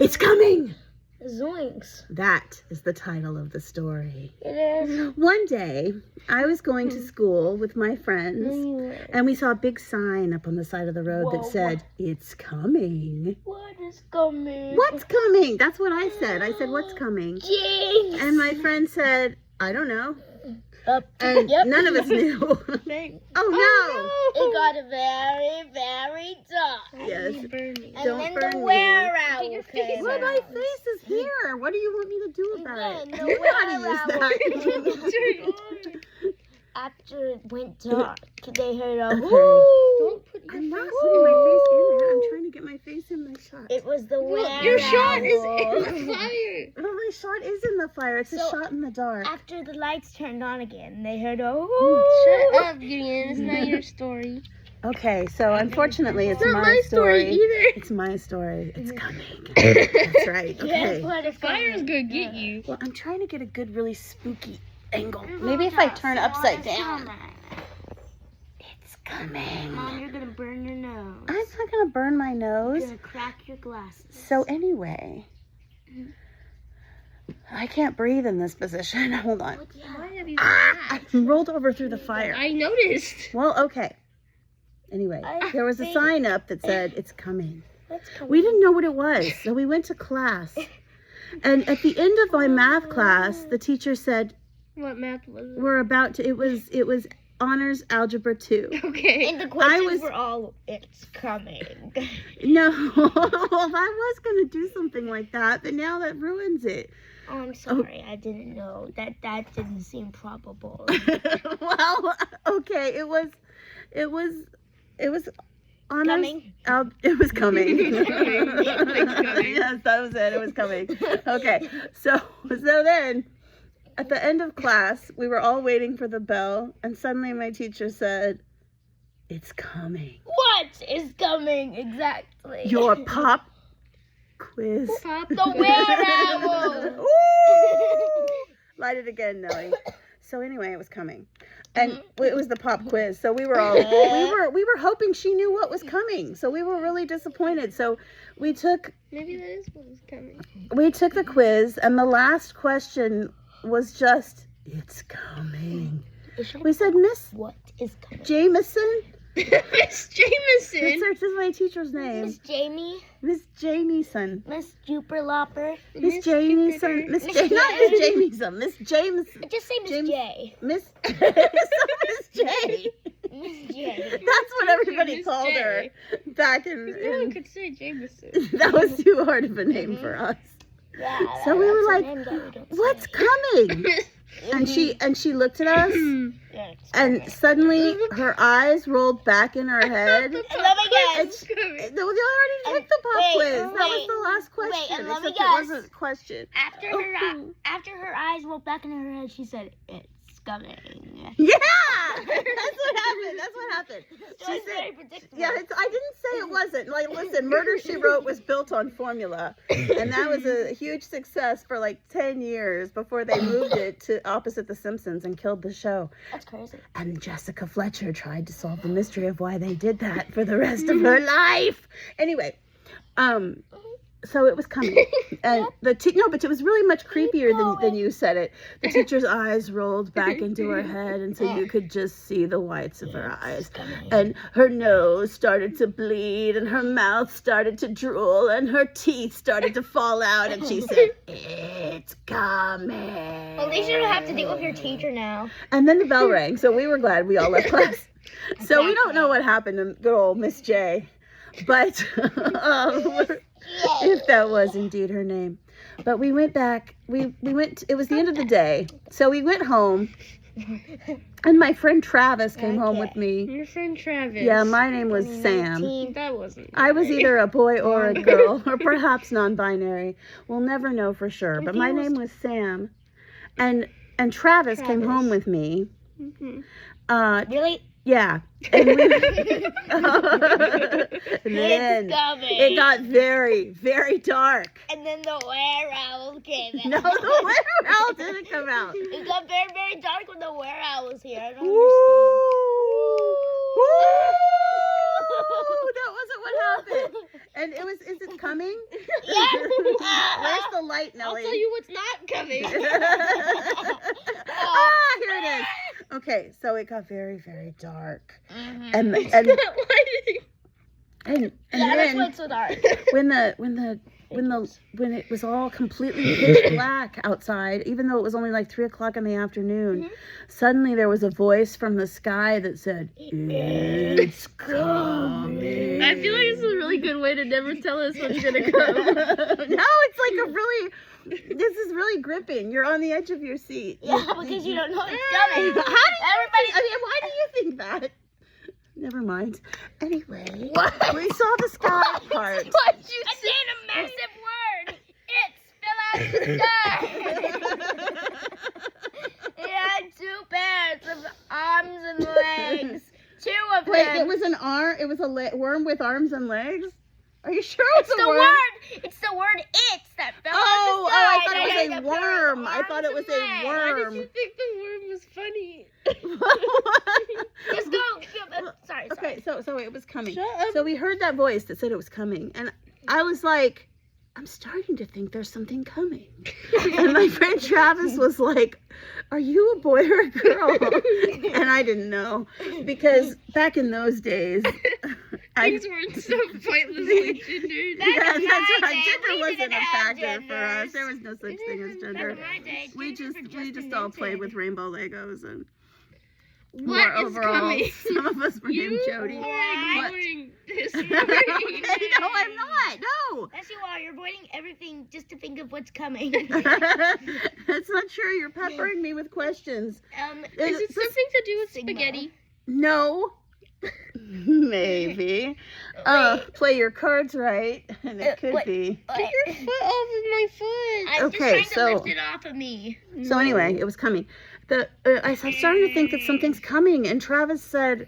It's coming! Zoinks. That is the title of the story. It is. One day, I was going to school with my friends, and we saw a big sign up on the side of the road that said, "It's coming." What is coming? What's coming? That's what I said. I said, "What's coming?" Jinx. And my friend said, "I don't know." And Yep. none of us knew. Oh It got very, very dark. no! Yes. And Don't then burn the me. were-owl came Well, my out. face is here. What do you want me to do about Then it? the You know how to use that. After it went dark, they heard a Okay. whoo. I'm not putting my face in there. I'm trying to get my face in my shot. It was the were-owl. Your shot is in the fire. Well, my shot is in the fire. It's a So, shot in the dark. After the lights turned on again, they heard a whoo. Shut up, Gideon. It's not your story. Okay, so unfortunately, it's It's not my story either. It's my story. It's coming. That's right. Okay. The fire's gonna get you. Well, I'm trying to get a good, really spooky angle. Maybe if I turn upside down. It's coming. Mom, you're gonna burn your nose. I'm not gonna burn my You're nose. gonna crack your glasses. So anyway, I can't breathe in this position. Hold on. Why have you I rolled over through the fire. I noticed. Well, okay. Anyway, there was a sign up that said, "It's coming." Let's come. We didn't know what it was, so we went to class. And at the end of my math class, the teacher said, What math was it? "We're about to." It was honors algebra 2. Okay. And the questions was- were all, "It's coming." No, well, I was gonna do something like that, but now that ruins it. Oh, I'm sorry. I didn't know. That didn't seem probable. Well, okay, it was honors. Coming? It was coming. It's coming. Yes, that was it. It was coming. Okay, so then, at the end of class, we were all waiting for the bell, and suddenly my teacher said, "It's coming. What is coming exactly? Your pop quiz." Pop the were-owl. Ooh! Light it again, Nellie. So anyway, it was coming, and it was the pop quiz. So we were all we were hoping she knew what was coming. So we were really disappointed. So we took Maybe that is what was coming. the quiz, and the last question was just, "It's coming." We said, "Miss What is coming? Jameson." Miss Jameson. Research is my teacher's name. Miss Jamie, Miss Jamieson. Miss Juperlopper. Miss Jamieson. Not Miss Jamieson. Miss Jameson. Just say Miss James- J. Miss Miss J. Miss J. That's what everybody Miss called her J. back No one in could say Jameson. that was too hard of a name for us. Yeah, So we were that's a like, name that we don't "What's say. coming?" And she looked at us, Yeah, it's and coming. suddenly her eyes rolled back in her head. And let me guess. No, they already took the pop Wait, quiz. That was wait, the last wait, question. and let me Except guess. it wasn't a question. After her eyes rolled back in her head, she said, "It's coming." Yeah, that's what happened. That's what happened. So She it's said, very predictable. "Yeah, I didn't say it wasn't. Like, listen, Murder, She Wrote was built on formula, and that was a huge success for like 10 years before they moved it to opposite The Simpsons and killed the show. That's crazy. And Jessica Fletcher tried to solve the mystery of why they did that for the rest of her life. Anyway, so it was coming, and no, but it was really much creepier than you said it. The teacher's eyes rolled back into her head, and so you could just see the whites of her eyes, and her nose started to bleed, and her mouth started to drool, and her teeth started to fall out, and she said, "It's coming." At least you don't have to deal with your teacher now. And then the bell rang, so we were glad we all left class. So we don't know what happened to good old Miss J, but if that was indeed her name. But we went back. We went. It was the end of the day, so we went home. And my friend Travis came home with me. Your friend Travis. Yeah, my name was Sam. That wasn't. I was either a boy or a girl, or perhaps non-binary. We'll never know for sure. But my name was Sam, and Travis came home with me. Really? Yeah. And, and then It's coming. it got very, very dark. And then the were-owl came out. No, the were-owl didn't come out. It got very, very dark when the were-owl was here. I don't Woo! understand. Woo! That wasn't what happened. And is it coming? Yeah. the light, I'll Nelly. tell you what's not coming. Ah, here it is. Okay, so it got very, very dark, and It's not lighting. and Yeah, that's then why it's so dark. when it was all completely pitch black outside, even though it was only like 3:00 in the afternoon, suddenly there was a voice from the sky that said, "It's coming." I feel like this is a really good way to never tell us what's gonna come. No, it's like a really. This is really gripping. You're on the edge of your seat. Yeah, because you don't know it's coming. How do you why do you think that? Never mind. Anyway, we saw the sky part. What you I seen a massive word. It fell out of the sky. It had 2 pairs of arms and legs. 2 of Wait, them. it was an arm. It was a worm with arms and legs. Are you sure It's it's the a worm? word. It's the word "it's" that fell out Oh, of the I sky. thought it was a worm. I thought it was a Why worm. did you think the worm was funny? Just go. Sorry. Okay, so it was coming. Shut up. So we heard that voice that said it was coming, and I was like, I'm starting to think there's something coming. And my friend Travis was like, "Are you a boy or a girl?" And I didn't know, because back in those days, Things weren't so pointlessly gendered. Back yeah, in that's my right. day, Gender we wasn't didn't a have factor for us. genders. There was no such thing as gender. Back in my day, We genders just were all played invented. with rainbow Legos and What wore is overalls. coming? Some of us were You named Jody. are What? ignoring this. Okay, no, I'm not. No. Yes, you are. You're avoiding everything just to think of what's coming. That's not true. You're peppering me with questions. Is it something to do with Sigma. spaghetti? No. Maybe. Play your cards right, and it could wait. be. Get your foot off of my foot. I'm Okay, just trying so- to lift it off of me. So anyway, it was coming. I'm starting to think that something's coming, and Travis said,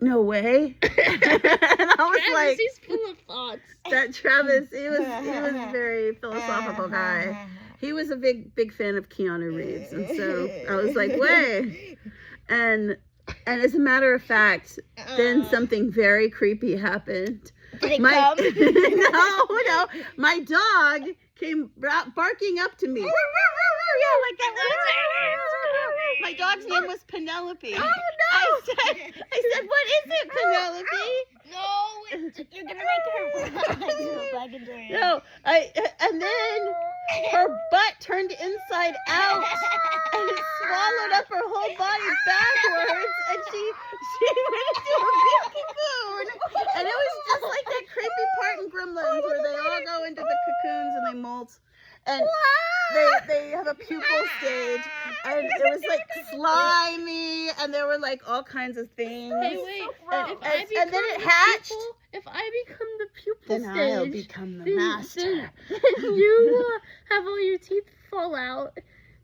"No way." And I was Travis, like, he's full of thoughts. "That Travis, he was a very philosophical guy. He was a big fan of Keanu Reeves, and so I was like, "Way." And as a matter of fact, then something very creepy happened. Did it My come? no, my dog came barking up to me. Yeah, like that. My dog's name was Penelope. Oh, no. I said, "What is it, Penelope?" No, you're gonna make her go back into her. No, and then her butt turned inside out, and it swallowed up her whole body backwards, and she went into a big cocoon, and it was just like that creepy part in Gremlins where they all go into the cocoons and they molt, and they have a pupal stage, and it was like slimy, and there were like all kinds of things. Hey, wait. And then it hatched. If I become the pupil Then stage, I'll become the then master. you have all your teeth fall out.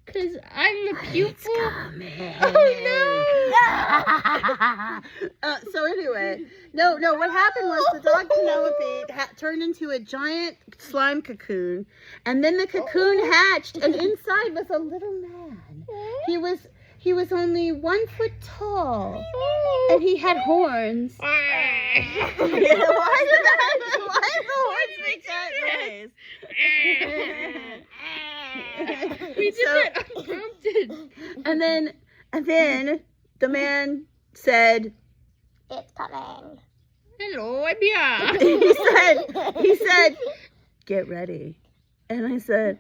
Because I'm the pupil. It's coming. Oh, So anyway, no. What happened was the dog Penelope turned into a giant slime cocoon, and then the cocoon hatched, and inside was a little man. He was only 1 foot tall, and he had horns. Why did the horns make that noise? We did that unprompted. And then the man said, It's coming. Hello, I'm here. he said, "Get ready." And I said,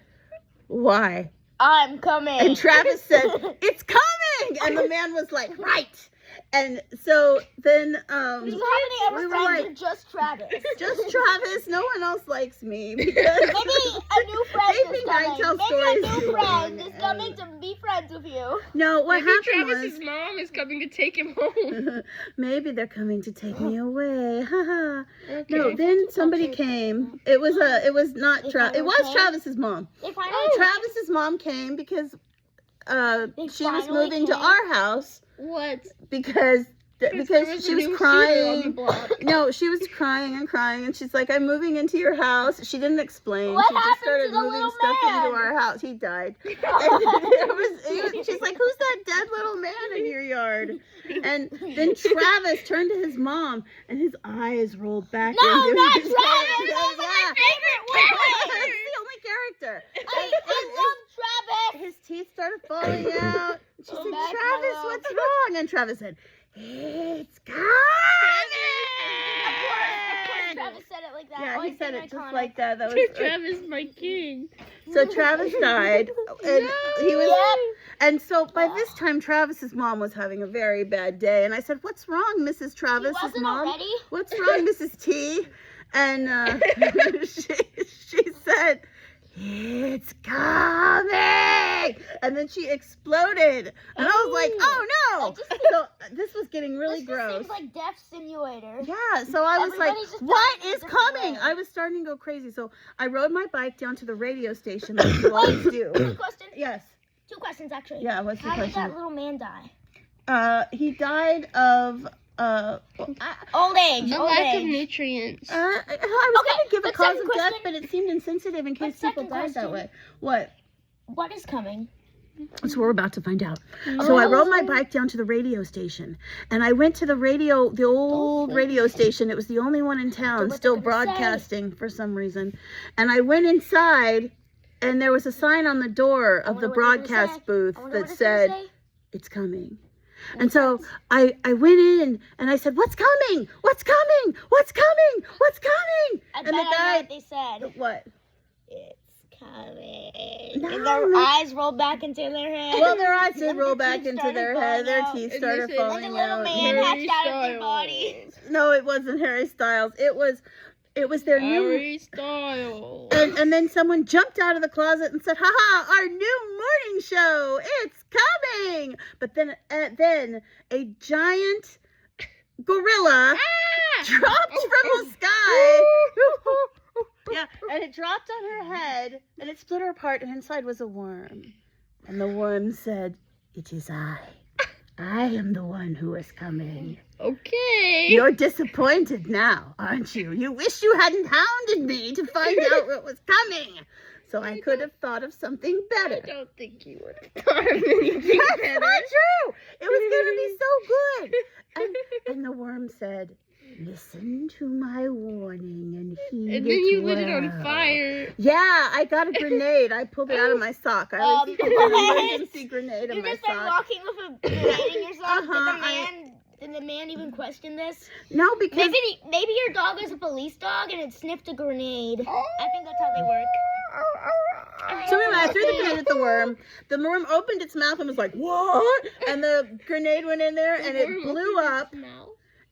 "Why?" I'm coming. And Travis said, "It's coming." And the man was like, "Right." And so then Do you have any we other were friends like, or just Travis? just Travis, no one else likes me because Maybe a new friend They is think I coming. tell Maybe stories a new too friend long, is coming to be friends with you. no, what Maybe happened Travis's mom is coming to take him home. was maybe they're coming to take me away. Haha. Okay. No, then somebody came. It was not They Travis. It finally was came? Travis's mom. They finally Travis's mom came because They she was finally moving to came? our house What? because there she a was new shooter on the crying. block. No, she was crying, and she's like, "I'm moving into your house." She didn't explain. What she just happened started to the moving little stuff man? into our house. He died. And she's like, "Who's that dead little man in your yard?" And then Travis turned to his mom, and his eyes rolled back. No, into not his Travis. head. Those are my Yeah. favorite It's words. the only character. started falling out. She said, back, Travis, my love. what's wrong? And Travis said, it's coming. Of course, Travis said it like that. Yeah, he Always said been it just iconic. like that. That was Travis, my king. so Travis died, and he was. Yep. And so by this time, Travis's mom was having a very bad day, and I said, "What's wrong, Mrs. He Travis's wasn't mom? already. What's wrong, Mrs. T?" And she said, "It's coming!" And then she exploded, and I was like, "Oh no!" That just So this was getting really this gross. Just seems like Death Simulator. Yeah, so I was like, Everybody's just what dying in a is different coming? way. I was starting to go crazy. So I rode my bike down to the radio station like you always do. Quick question. Yes. 2 questions actually. Yeah, what's the How did that question? little man die? He died of, Old age. The Old lack of age. nutrients. I was Okay, going to give a but cause second of death, question. but it seemed insensitive in case But people second died that question. way. What? What is coming? So we're about to find out. So I rode my bike down to the radio station, and I went to the old radio station. It was the only one in town What still they're gonna say. broadcasting for some reason. And I went inside, and there was a sign on the door of the wonder what it's gonna broadcast say. booth I wonder that what it's gonna said, say. "It's coming." And so I went in, and I said, "What's coming? What's coming? What's coming? What's coming?" I And bet the I know guy, what they said. what? It's coming. No, And their no. eyes rolled back into their head. Well, their eyes did And roll their back teeth into started their head. Their falling teeth out. started And they said, falling Like a little out. man Harry hatched out of their body. No, it wasn't Harry Styles. It was their new. Harry Styles. And then someone jumped out of the closet and said, "Haha, our new morning show! It's coming!" But then a giant gorilla dropped from the sky. Yeah, and it dropped on her head, and it split her apart, and inside was a worm. And the worm said, "It is I. I am the one who is coming." Okay. You're disappointed now, aren't you? You wish you hadn't hounded me to find out what was coming. So I could have thought of something I better. don't think you would have thought of anything That's better. not true. It was going to be so good. And the worm said, "Listen to my warning and heed And then you it lit it on well." fire. Yeah, I got a grenade. I pulled it out of my sock. I was What? an emergency grenade in You my just started sock. walking with a grenade in your sock. Uh-huh, Did the man even question this? No, because Maybe your dog is a police dog and it sniffed a grenade. I think that's how they work. So anyway, I threw the grenade at the worm. The worm opened its mouth and was like, "What?" And the grenade went in there and it blew up.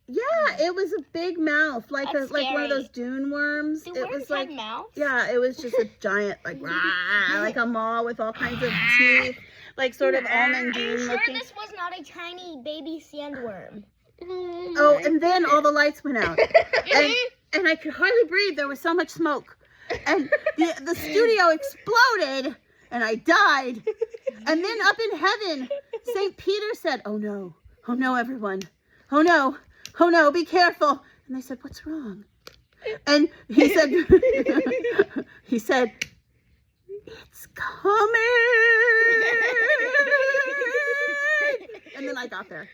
Yeah, it was a big mouth, like That's like one of scary. those dune worms. Do It worms was like, have mouths? yeah, it was just a giant, like, rah, like a maw with all kinds of teeth, like sort of Are you almondine sure looking. this was not a tiny baby sandworm? Oh, and then all the lights went out, and I could hardly breathe. There was so much smoke, and the studio exploded, and I died. And then up in heaven, St. Peter said, "Oh no, everyone, oh no, be careful." And they said, "What's wrong?" And he said, "It's coming." And then I got there.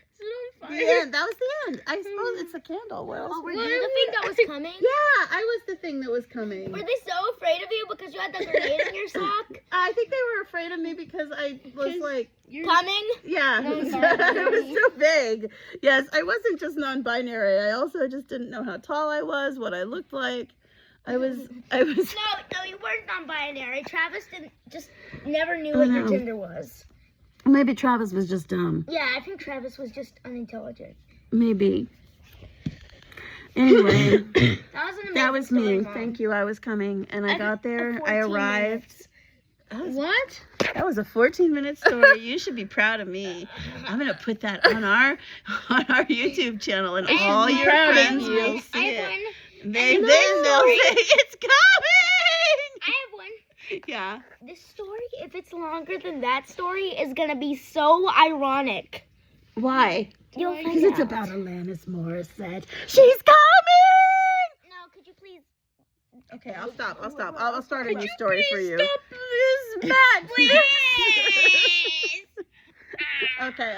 The end. That was the end. I suppose it's a candle. What else? Oh, were you the thing that was coming? Yeah, I was the thing that was coming. Were they so afraid of you because you had the grenade in your sock? I think they were afraid of me because I was like, Coming? yeah, No, it was so big. Yes, I wasn't just non-binary. I also just didn't know how tall I was, what I looked like. I was. No, you weren't non-binary. Travis never knew what your No. gender was. Maybe Travis was just dumb. Yeah, I think Travis was just unintelligent. Maybe. Anyway, That was an amazing that was story, me. Mom. Thank you. I was coming, and I I got did there. a I 14 arrived. minutes. What? That was a 14-minute story. You should be proud of me. I'm gonna put that on our YouTube channel, and all be your proud of friends you. will I see have it. one. Then No. they'll say it's I coming. have one. Yeah. This story, if it's longer than that story, is gonna be so ironic. Why? You'll Because find Because it's out. about Alanis Morissette. She's coming. No, could you please? Okay, I'll stop. I'll start a new story for you. Stop this, Matt, please. Please. Okay.